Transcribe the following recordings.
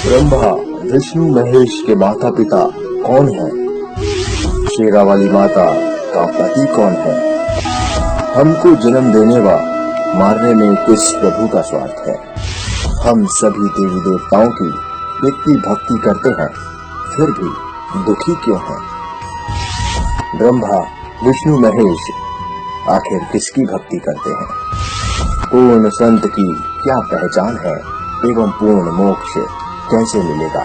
ब्रह्मा विष्णु महेश के माता पिता कौन है? शेरा वाली माता का पति कौन है? हमको जन्म देने व मारने में किस प्रभु का स्वार्थ है? हम सभी देवी देवताओं की इतनी भक्ति करते हैं, फिर भी दुखी क्यों हैं? ब्रह्मा विष्णु महेश आखिर किसकी भक्ति करते हैं? पूर्ण संत की क्या पहचान है एवं पूर्ण मोक्ष कैसे मिलेगा?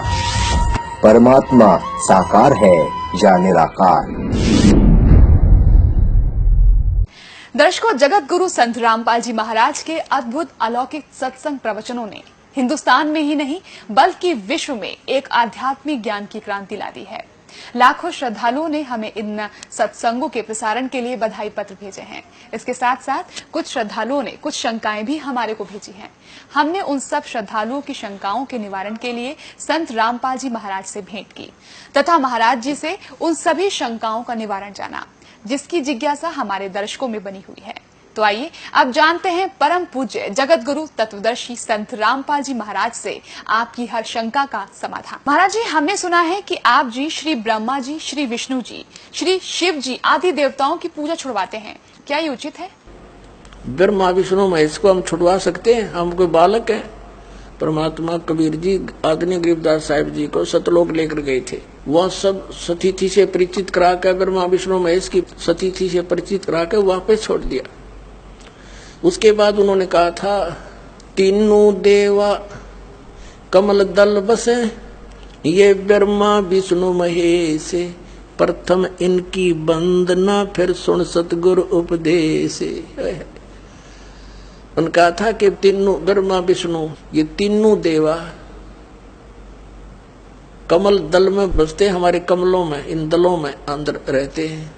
परमात्मा साकार है या निराकार? दर्शकों, जगत गुरु संत रामपाल जी महाराज के अद्भुत अलौकिक सत्संग प्रवचनों ने हिंदुस्तान में ही नहीं बल्कि विश्व में एक आध्यात्मिक ज्ञान की क्रांति ला दी है। लाखों श्रद्धालुओं ने हमें इन सत्संगों के प्रसारण के लिए बधाई पत्र भेजे हैं। इसके साथ साथ कुछ श्रद्धालुओं ने कुछ शंकाएं भी हमारे को भेजी हैं। हमने उन सब श्रद्धालुओं की शंकाओं के निवारण के लिए संत रामपाल जी महाराज से भेंट की तथा महाराज जी से उन सभी शंकाओं का निवारण जाना, जिसकी जिज्ञासा हमारे दर्शकों में बनी हुई है। तो आइए अब जानते हैं परम पूज्य जगत गुरु तत्वदर्शी संत रामपाल जी महाराज से आपकी हर शंका का समाधान। महाराज जी, हमने सुना है कि आप जी श्री ब्रह्मा जी, श्री विष्णु जी, श्री शिव जी आदि देवताओं की पूजा छुड़वाते हैं, क्या ये उचित है? ब्रह्मा विष्णु महेश को हम छुड़वा सकते हैं? हम कोई बालक हैं? परमात्मा कबीर जी आदरणीय गरीबदास साहिब जी को सतलोक लेकर गए थे। वह सब सतीथि से परिचित करा कर ब्रह्मा विष्णु महेश की सतीथि से परिचित करा कर वहां पे छोड़ दिया। उसके बाद उन्होंने कहा था, तीनों देवा कमल दल बसे, ये ब्रह्मा विष्णु महेश, प्रथम इनकी वंदना फिर सुन सतगुरु उपदेश। उन्होंने कहा था कि तीनों ब्रह्मा विष्णु ये तीनों देवा कमल दल में बसते, हमारे कमलों में, इन दलों में अंदर रहते हैं,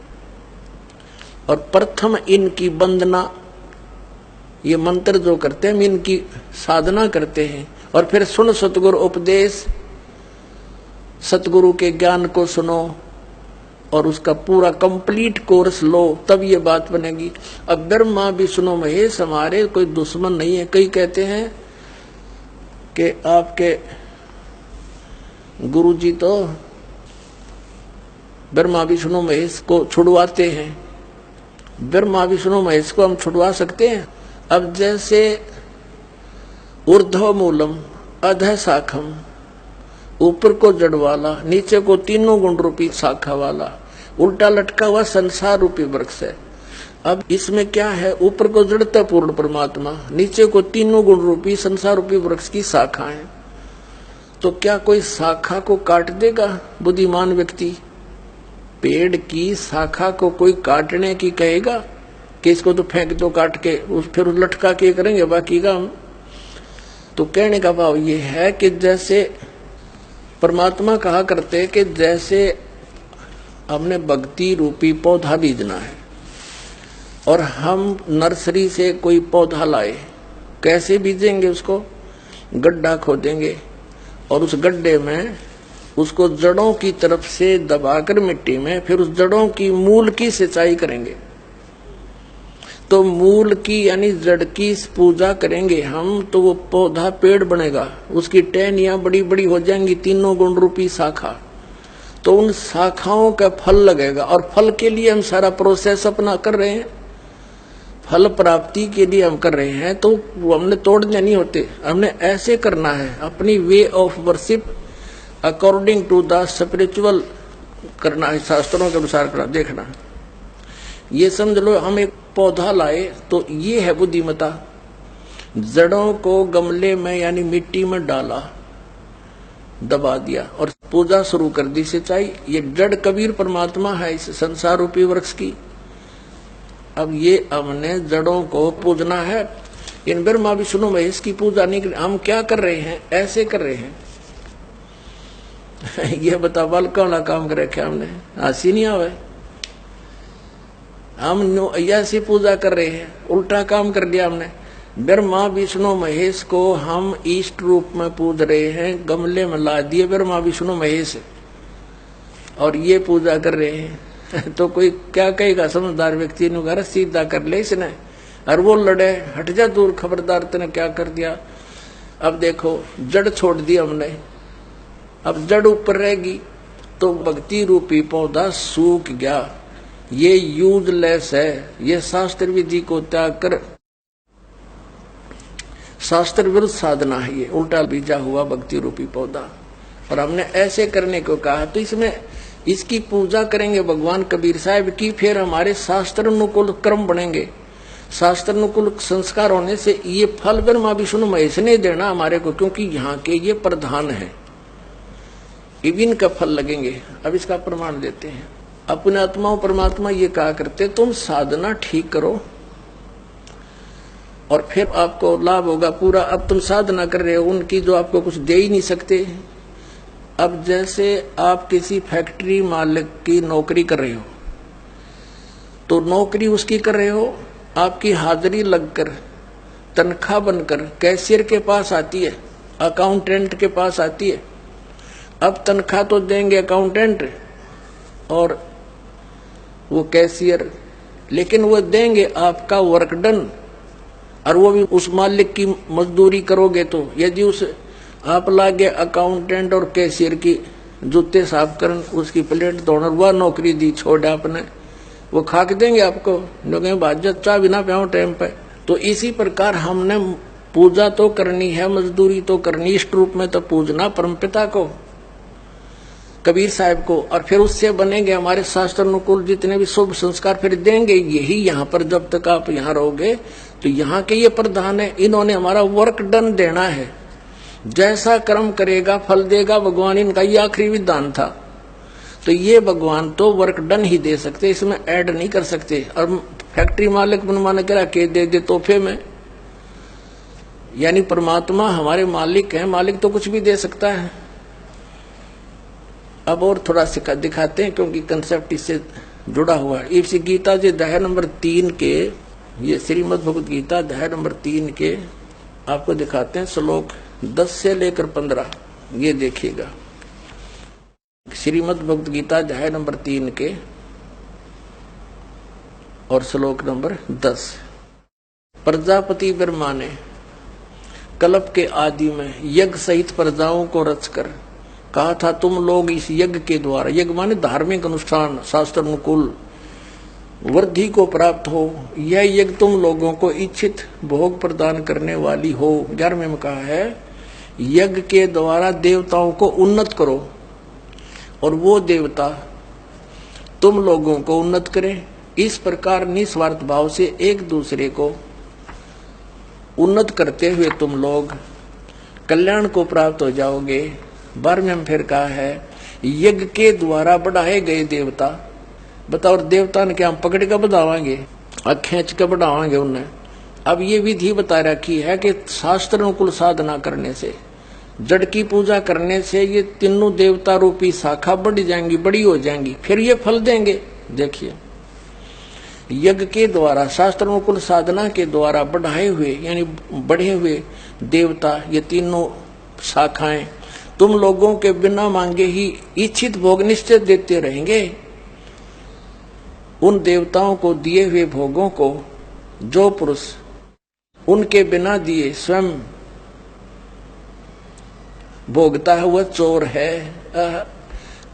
और प्रथम इनकी वंदना, ये मंत्र जो करते हैं इनकी साधना करते हैं, और फिर सुन सतगुरु उपदेश, सतगुरु के ज्ञान को सुनो और उसका पूरा कंप्लीट कोर्स लो, तब ये बात बनेगी। अब ब्रह्मा विष्णु महेश हमारे कोई दुश्मन नहीं है। कई कहते हैं कि आपके गुरु जी तो ब्रह्मा विष्णु महेश को छुड़वाते हैं। ब्रह्मा विष्णु महेश को हम छुड़वा सकते हैं? अब जैसे ऊर्ध्व मूलम अधः शाखम, ऊपर को जड़ वाला, नीचे को तीनों गुण रूपी शाखा वाला, उल्टा लटका हुआ संसार रूपी वृक्ष है। अब इसमें क्या है? ऊपर को जड़ता पूर्ण परमात्मा, नीचे को तीनों गुण रूपी संसार रूपी वृक्ष की शाखा है। तो क्या कोई शाखा को काट देगा बुद्धिमान व्यक्ति? पेड़ की शाखा को कोई काटने की कहेगा कि इसको तो फेंक दो काट के, फिर लटका के करेंगे बाकी का हम? तो कहने का भाव ये है कि जैसे परमात्मा कहा करते कि जैसे हमने भक्ति रूपी पौधा बीजना है और हम नर्सरी से कोई पौधा लाए, कैसे बीजेंगे? उसको गड्ढा खोदेंगे और उस गड्ढे में उसको जड़ों की तरफ से दबाकर मिट्टी में, फिर उस जड़ों की मूल की सिंचाई करेंगे। तो मूल की यानी जड़ की पूजा करेंगे हम, तो वो पौधा पेड़ बनेगा, उसकी टहनियां बड़ी बड़ी हो जाएंगी, तीनों गुण रूपी शाखा। तो उन शाखाओं का फल लगेगा, और फल के लिए हम सारा प्रोसेस अपना कर रहे हैं, फल प्राप्ति के लिए हम कर रहे हैं। तो वो हमने तोड़ने नहीं होते, हमने ऐसे करना है, अपनी way of worship according to the spiritual करना है, शास्त्रों के अनुसार करना। देखना, ये समझ लो हम एक पौधा लाए तो ये है बुद्धिमता। जड़ों को गमले में यानी मिट्टी में डाला, दबा दिया और पूजा शुरू कर दी, सिंचाई। ये जड़ कबीर परमात्मा है इस संसार रूपी वृक्ष की। अब ये हमने जड़ों को पूजना है। इन ब्रह्मा विष्णु महेश की पूजा नहीं कर, हम क्या कर रहे हैं? ऐसे कर रहे हैं। ये बता बालका वाला काम कर रखे हमने, हंसी नहीं आवे। हम ऐसी पूजा कर रहे हैं, उल्टा काम कर लिया हमने। ब्रह्मा विष्णु महेश को हम इष्ट रूप में पूज रहे हैं, गमले में ला दिए ब्रह्मा विष्णु महेश और ये पूजा कर रहे हैं। तो कोई क्या कहेगा? समझदार व्यक्ति ने घर सीधा कर ले इसने, और वो लड़े, हट जा दूर, खबरदार, तूने क्या कर दिया। अब देखो, जड़ छोड़ दी हमने, अब जड़ ऊपर रहेगी तो भक्ति रूपी पौधा सूख गया, ये यूजलेस है। ये शास्त्र विधि को त्याग कर शास्त्र विरुद्ध साधना है, ये उल्टा बीजा हुआ भक्ति रूपी पौधा। और हमने ऐसे करने को कहा तो इसमें इसकी पूजा करेंगे भगवान कबीर साहब की, फिर हमारे शास्त्र अनुकूल कर्म बनेंगे। शास्त्र अनुकूल संस्कार होने से ये फल ब्रह्मा विष्णु महेश ने देना हमारे को, क्योंकि यहाँ के ये प्रधान है, इविन का फल लगेंगे। अब इसका प्रमाण देते हैं। अपने आत्माओं परमात्मा ये कहा करते तुम साधना ठीक करो और फिर आपको लाभ होगा पूरा। अब तुम साधना कर रहे हो उनकी जो आपको कुछ दे ही नहीं सकते। अब जैसे आप किसी फैक्ट्री मालिक की नौकरी कर रहे हो तो नौकरी उसकी कर रहे हो, आपकी हाजिरी लगकर तनख्वाह बनकर कैशियर के पास आती है, अकाउंटेंट के पास आती है। अब तनख्वाह तो देंगे अकाउंटेंट और वो कैशियर, लेकिन वो देंगे आपका वर्क डन, और वो भी उस मालिक की मजदूरी करोगे। तो यदि उस आप लागे अकाउंटेंट और कैशियर की जूते साफ कर उसकी प्लेट धोना, वह नौकरी दी छोड़ आपने, वो खाक देंगे आपको, भाजत चाह बिना प्याओ टाइम पे। तो इसी प्रकार हमने पूजा तो करनी है, मजदूरी तो करनी, इष्ट रूप में तो पूजना परमपिता को कबीर साहब को, और फिर उससे बनेंगे हमारे शास्त्र अनुकूल जितने भी शुभ संस्कार फिर देंगे। यही यहाँ पर जब तक आप यहाँ रहोगे तो यहाँ के ये प्रधान है, इन्होंने हमारा वर्क डन देना है। जैसा कर्म करेगा फल देगा भगवान, इनका ये आखिरी विधान था। तो ये भगवान तो वर्क डन ही दे सकते, इसमें ऐड नहीं कर सकते। और फैक्ट्री मालिक बनवाने के रखे दे दे तोहफे में, यानी परमात्मा हमारे मालिक हैं, मालिक तो कुछ भी दे सकता है। अब और थोड़ा सा दिखाते हैं क्योंकि कंसेप्ट इससे जुड़ा हुआ है। इस गीता जी अध्याय नंबर 3 के, ये श्रीमद् भगवद गीता अध्याय नंबर 3 के आपको दिखाते हैं श्लोक 10 से लेकर 15। ये देखिएगा श्रीमद् भगवद गीता अध्याय नंबर 3 के और श्लोक नंबर 10। प्रजापति ब्रह्मा ने कल्प के आदि में यज्ञ सहित प्रजाओं को रचकर कहा था, तुम लोग इस यज्ञ के द्वारा, यज्ञ माने धार्मिक अनुष्ठान, शास्त्र अनुकूल वृद्धि को प्राप्त हो। यह यज्ञ तुम लोगों को इच्छित भोग प्रदान करने वाली हो। 11वें में कहा है, यज्ञ के द्वारा देवताओं को उन्नत करो और वो देवता तुम लोगों को उन्नत करें। इस प्रकार निस्वार्थ भाव से एक दूसरे को उन्नत करते हुए तुम लोग कल्याण को प्राप्त हो जाओगे। 12वें में फिर कहा है, यज्ञ के द्वारा बढ़ाए गए देवता, बताओ देवता ने क्या हम पकड़ कर बढ़ावांगे, खींच कर बढ़ावांगे उन्हें। अब ये विधि बता रखी है कि शास्त्र अनुकूल साधना करने से, जड़ की पूजा करने से ये तीनों देवता रूपी शाखा बढ़ जाएंगी, बड़ी हो जाएंगी, फिर ये फल देंगे। देखिए यज्ञ के द्वारा, शास्त्र अनुकूल साधना के द्वारा बढ़ाए हुए यानी बढ़े हुए देवता, ये तीनों शाखाएं तुम लोगों के बिना मांगे ही इच्छित भोग निश्चित देते रहेंगे। उन देवताओं को दिए हुए भोगों को जो पुरुष उनके बिना दिए स्वयं भोगता है वह चोर है।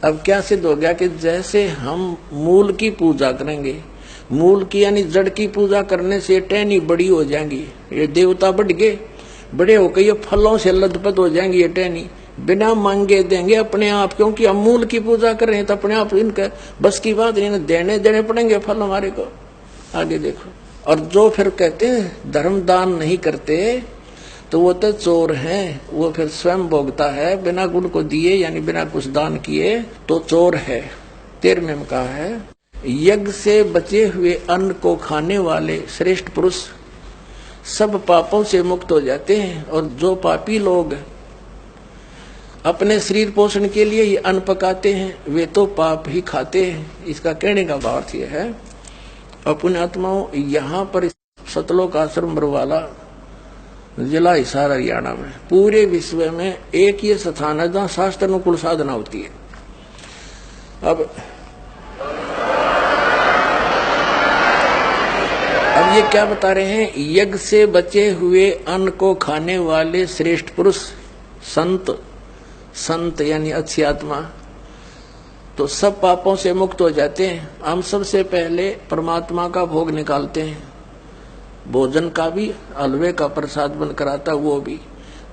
अब क्या सिद्ध हो गया कि जैसे हम मूल की पूजा करेंगे, मूल की यानी जड़ की पूजा करने से टहनी बड़ी हो जाएंगी, ये देवता बढ़ गए, बड़े होकर ये फलों से लदपद हो जाएंगी, ये टहनी बिना मांगे देंगे अपने आप, क्योंकि हम मूल की पूजा कर रहे हैं तो अपने आप इनका बस की बात नहीं, देने पड़ेंगे फल हमारे को। आगे देखो, और जो फिर कहते हैं धर्म दान नहीं करते तो वो तो चोर हैं, वो फिर स्वयं भोगता है बिना गुण को दिए, यानी बिना कुछ दान किए तो चोर है। 13वें में कहा है, यज्ञ से बचे हुए अन्न को खाने वाले श्रेष्ठ पुरुष सब पापों से मुक्त हो जाते हैं, और जो पापी लोग अपने शरीर पोषण के लिए ही अन्न पकाते हैं वे तो पाप ही खाते हैं। इसका कहने का भाव यह है, अपने आत्माओं यहाँ पर सतलोक आश्रम बरवाला जिला हिसार हरियाणा में पूरे विश्व में एक ये स्थान है जहाँ शास्त्र अनुकूल साधना होती है। अब ये क्या बता रहे हैं, यज्ञ से बचे हुए अन्न को खाने वाले श्रेष्ठ पुरुष संत संत यानी अच्छी आत्मा, तो सब पापों से मुक्त हो जाते हैं। हम सबसे पहले परमात्मा का भोग निकालते हैं, भोजन का भी, हलवे का प्रसाद बन कराता वो भी,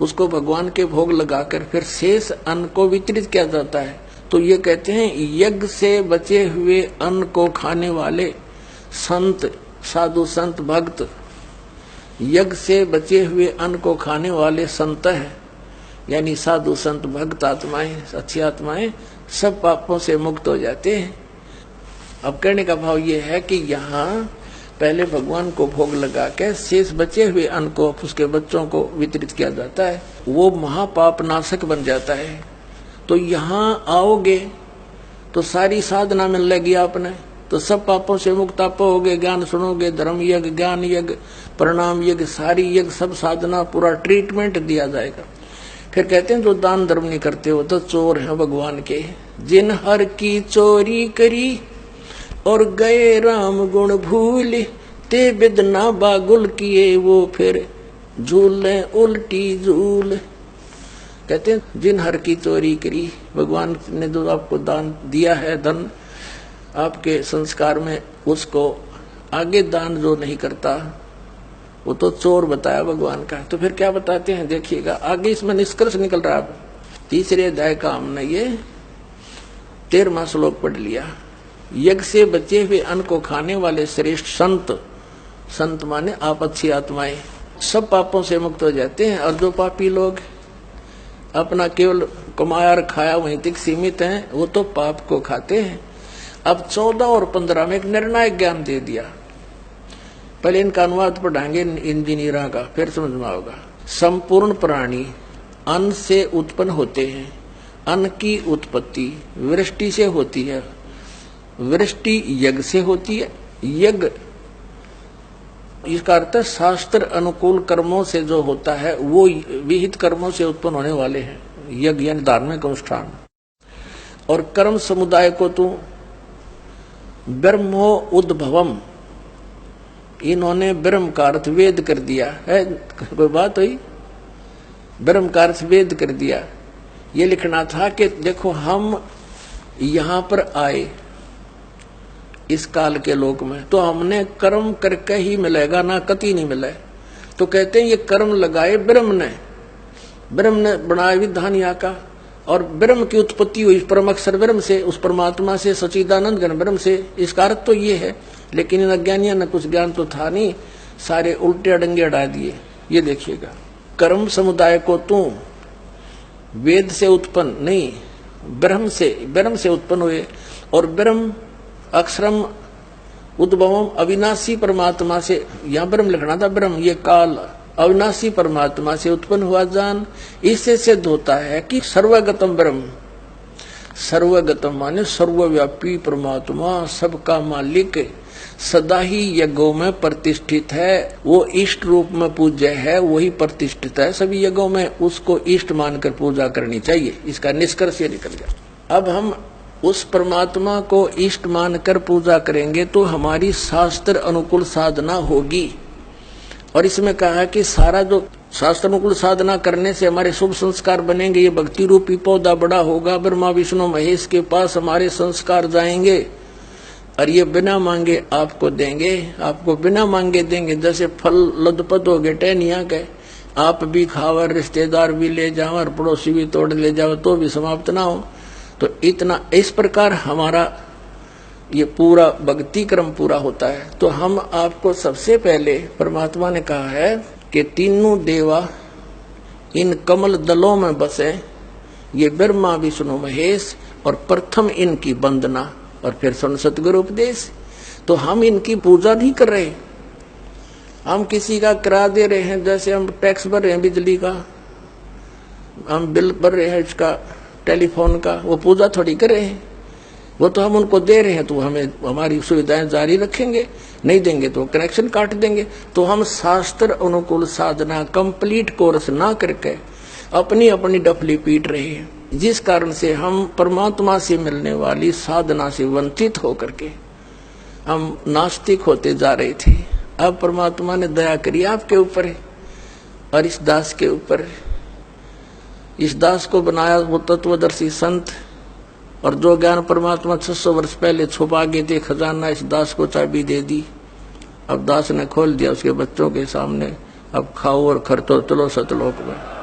उसको भगवान के भोग लगाकर फिर शेष अन्न को वितरित किया जाता है। तो ये कहते हैं यज्ञ से बचे हुए अन्न को खाने वाले संत, साधु संत भक्त, यज्ञ से बचे हुए अन्न को खाने वाले संत है, यानी साधु संत भक्त आत्माएं, अच्छी आत्माएं सब पापों से मुक्त हो जाते हैं। अब कहने का भाव ये है कि यहाँ पहले भगवान को भोग लगा के शेष बचे हुए अन्न को उसके बच्चों को वितरित किया जाता है, वो महापाप नाशक बन जाता है। तो यहाँ आओगे तो सारी साधना मिल लेगी आपने, तो सब पापों से मुक्त आप होगे। ज्ञान सुनोगे, धर्म यज्ञ, ज्ञान यज्ञ, प्रणाम यज्ञ, सारी यज्ञ, सब साधना, पूरा ट्रीटमेंट दिया जाएगा। फिर कहते हैं जो दान धर्म नहीं करते हो तो चोर हैं भगवान के। जिन हर की चोरी करी और गए राम गुण भूल, ते बिदना बागुल किए वो फिर झूले उल्टी झूल। कहते हैं जिन हर की चोरी करी, भगवान ने जो आपको दान दिया है, धन आपके संस्कार में, उसको आगे दान जो नहीं करता वो तो चोर बताया भगवान का। तो फिर क्या बताते हैं देखिएगा, आगे इसमें निष्कर्ष निकल रहा है। तीसरे अध्याय का हमने ये 13वां श्लोक पढ़ लिया। यज्ञ से बचे हुए अन्न को खाने वाले श्रेष्ठ संत, संत माने आप अच्छी आत्माएं, सब पापों से मुक्त हो जाते हैं। और जो पापी लोग अपना केवल कमाया और खाया वहीं तक सीमित हैं, वो तो पाप को खाते हैं। अब 14 और 15 में एक निर्णायक ज्ञान दे दिया। पहले इनका अनुवाद पढ़ाएंगे इंजीनियरा का, फिर समझ में आएगा। संपूर्ण प्राणी अन्न से उत्पन्न होते हैं। अन्न की उत्पत्ति वृष्टि से होती है, वृष्टि यज्ञ से होती है। यज्ञ इसका अर्थ शास्त्र अनुकूल कर्मों से जो होता है वो विहित कर्मों से उत्पन्न होने वाले हैं, यज्ञ यानी धार्मिक अनुष्ठान। और कर्म समुदाय को तू ब्रह्मो उद्भवम, इन्होंने ब्रह्म का अर्थ वेद कर दिया है। कोई बात हुई, ब्रह्म का अर्थ वेद कर दिया। ये लिखना था कि देखो हम यहाँ पर आए इस काल के लोक में, तो हमने कर्म करके ही मिलेगा, ना कति नहीं मिले। तो कहते हैं ये कर्म लगाए ब्रह्म ने बनाया विधान यहाँ का, और ब्रह्म की उत्पत्ति हुई परम अक्षर ब्रह्म से, उस परमात्मा से, सच्चिदानंद घन ब्रह्म से। इसका अर्थ तो ये है, लेकिन इन अज्ञानियों ने कुछ ज्ञान तो था नहीं, सारे उल्टे अडंगे अड़ा दिए। ये देखिएगा, कर्म समुदाय को तू वेद से उत्पन्न नहीं, ब्रह्म से उत्पन्न हुए। और ब्रह्म अक्षरम उद्भवम, अविनाशी परमात्मा से, यहाँ ब्रह्म लिखना था, ब्रह्म ये काल अविनाशी परमात्मा से उत्पन्न हुआ जान। इससे सिद्ध होता है कि सर्वगतम ब्रह्म, सर्वगतम माने सर्वव्यापी परमात्मा, सबका मालिक, सदा ही यज्ञों में प्रतिष्ठित है। वो इष्ट रूप में पूज्य है, वही प्रतिष्ठित है सभी यज्ञों में, उसको इष्ट मानकर पूजा करनी चाहिए। इसका निष्कर्ष ये निकल गया। अब हम उस परमात्मा को इष्ट मानकर पूजा करेंगे तो हमारी शास्त्र अनुकूल साधना होगी। और इसमें कहा है कि सारा जो शास्त्र अनुकूल साधना करने से हमारे शुभ संस्कार बनेंगे। ये भक्ति रूपी पौधा बड़ा होगा, ब्रह्मा विष्णु महेश के पास हमारे संस्कार जाएंगे, और ये बिना मांगे आपको देंगे, आपको बिना मांगे देंगे। जैसे फल लदपत हो गए टहनिया के, आप भी खाओ, रिश्तेदार भी ले जाओ, और पड़ोसी भी तोड़ ले जाओ, तो भी समाप्त ना हो। तो इतना इस प्रकार हमारा ये पूरा भक्ति क्रम पूरा होता है। तो हम आपको सबसे पहले परमात्मा ने कहा है कि तीनों देवा इन कमल दलों में बसे, ये ब्रह्मा विष्णु महेश, और प्रथम इनकी वंदना, और फिर सतगुरु उपदेश। तो हम इनकी पूजा नहीं कर रहे, हम किसी का किराया दे रहे हैं, जैसे हम टैक्स भर रहे हैं बिजली का, हम बिल भर रहे हैं इसका, टेलीफोन का, वो पूजा थोड़ी कर रहे हैं, वो तो हम उनको दे रहे हैं, तो हमें हमारी सुविधाएं जारी रखेंगे, नहीं देंगे तो कनेक्शन काट देंगे। तो हम शास्त्र अनुकूल साधना कंप्लीट कोर्स ना करके अपनी अपनी डफली पीट रहे हैं, जिस कारण से हम परमात्मा से मिलने वाली साधना से वंचित होकर के हम नास्तिक होते जा रहे थे। अब परमात्मा ने दया करी आपके ऊपर और इस दास के ऊपर। इस दास को बनाया वो तत्वदर्शी संत, और जो ज्ञान परमात्मा 600 वर्ष पहले छुपा के थे खजाना, इस दास को चाबी दे दी। अब दास ने खोल दिया उसके बच्चों के सामने, अब खाओ और खर्चो, चलो सतलोक में।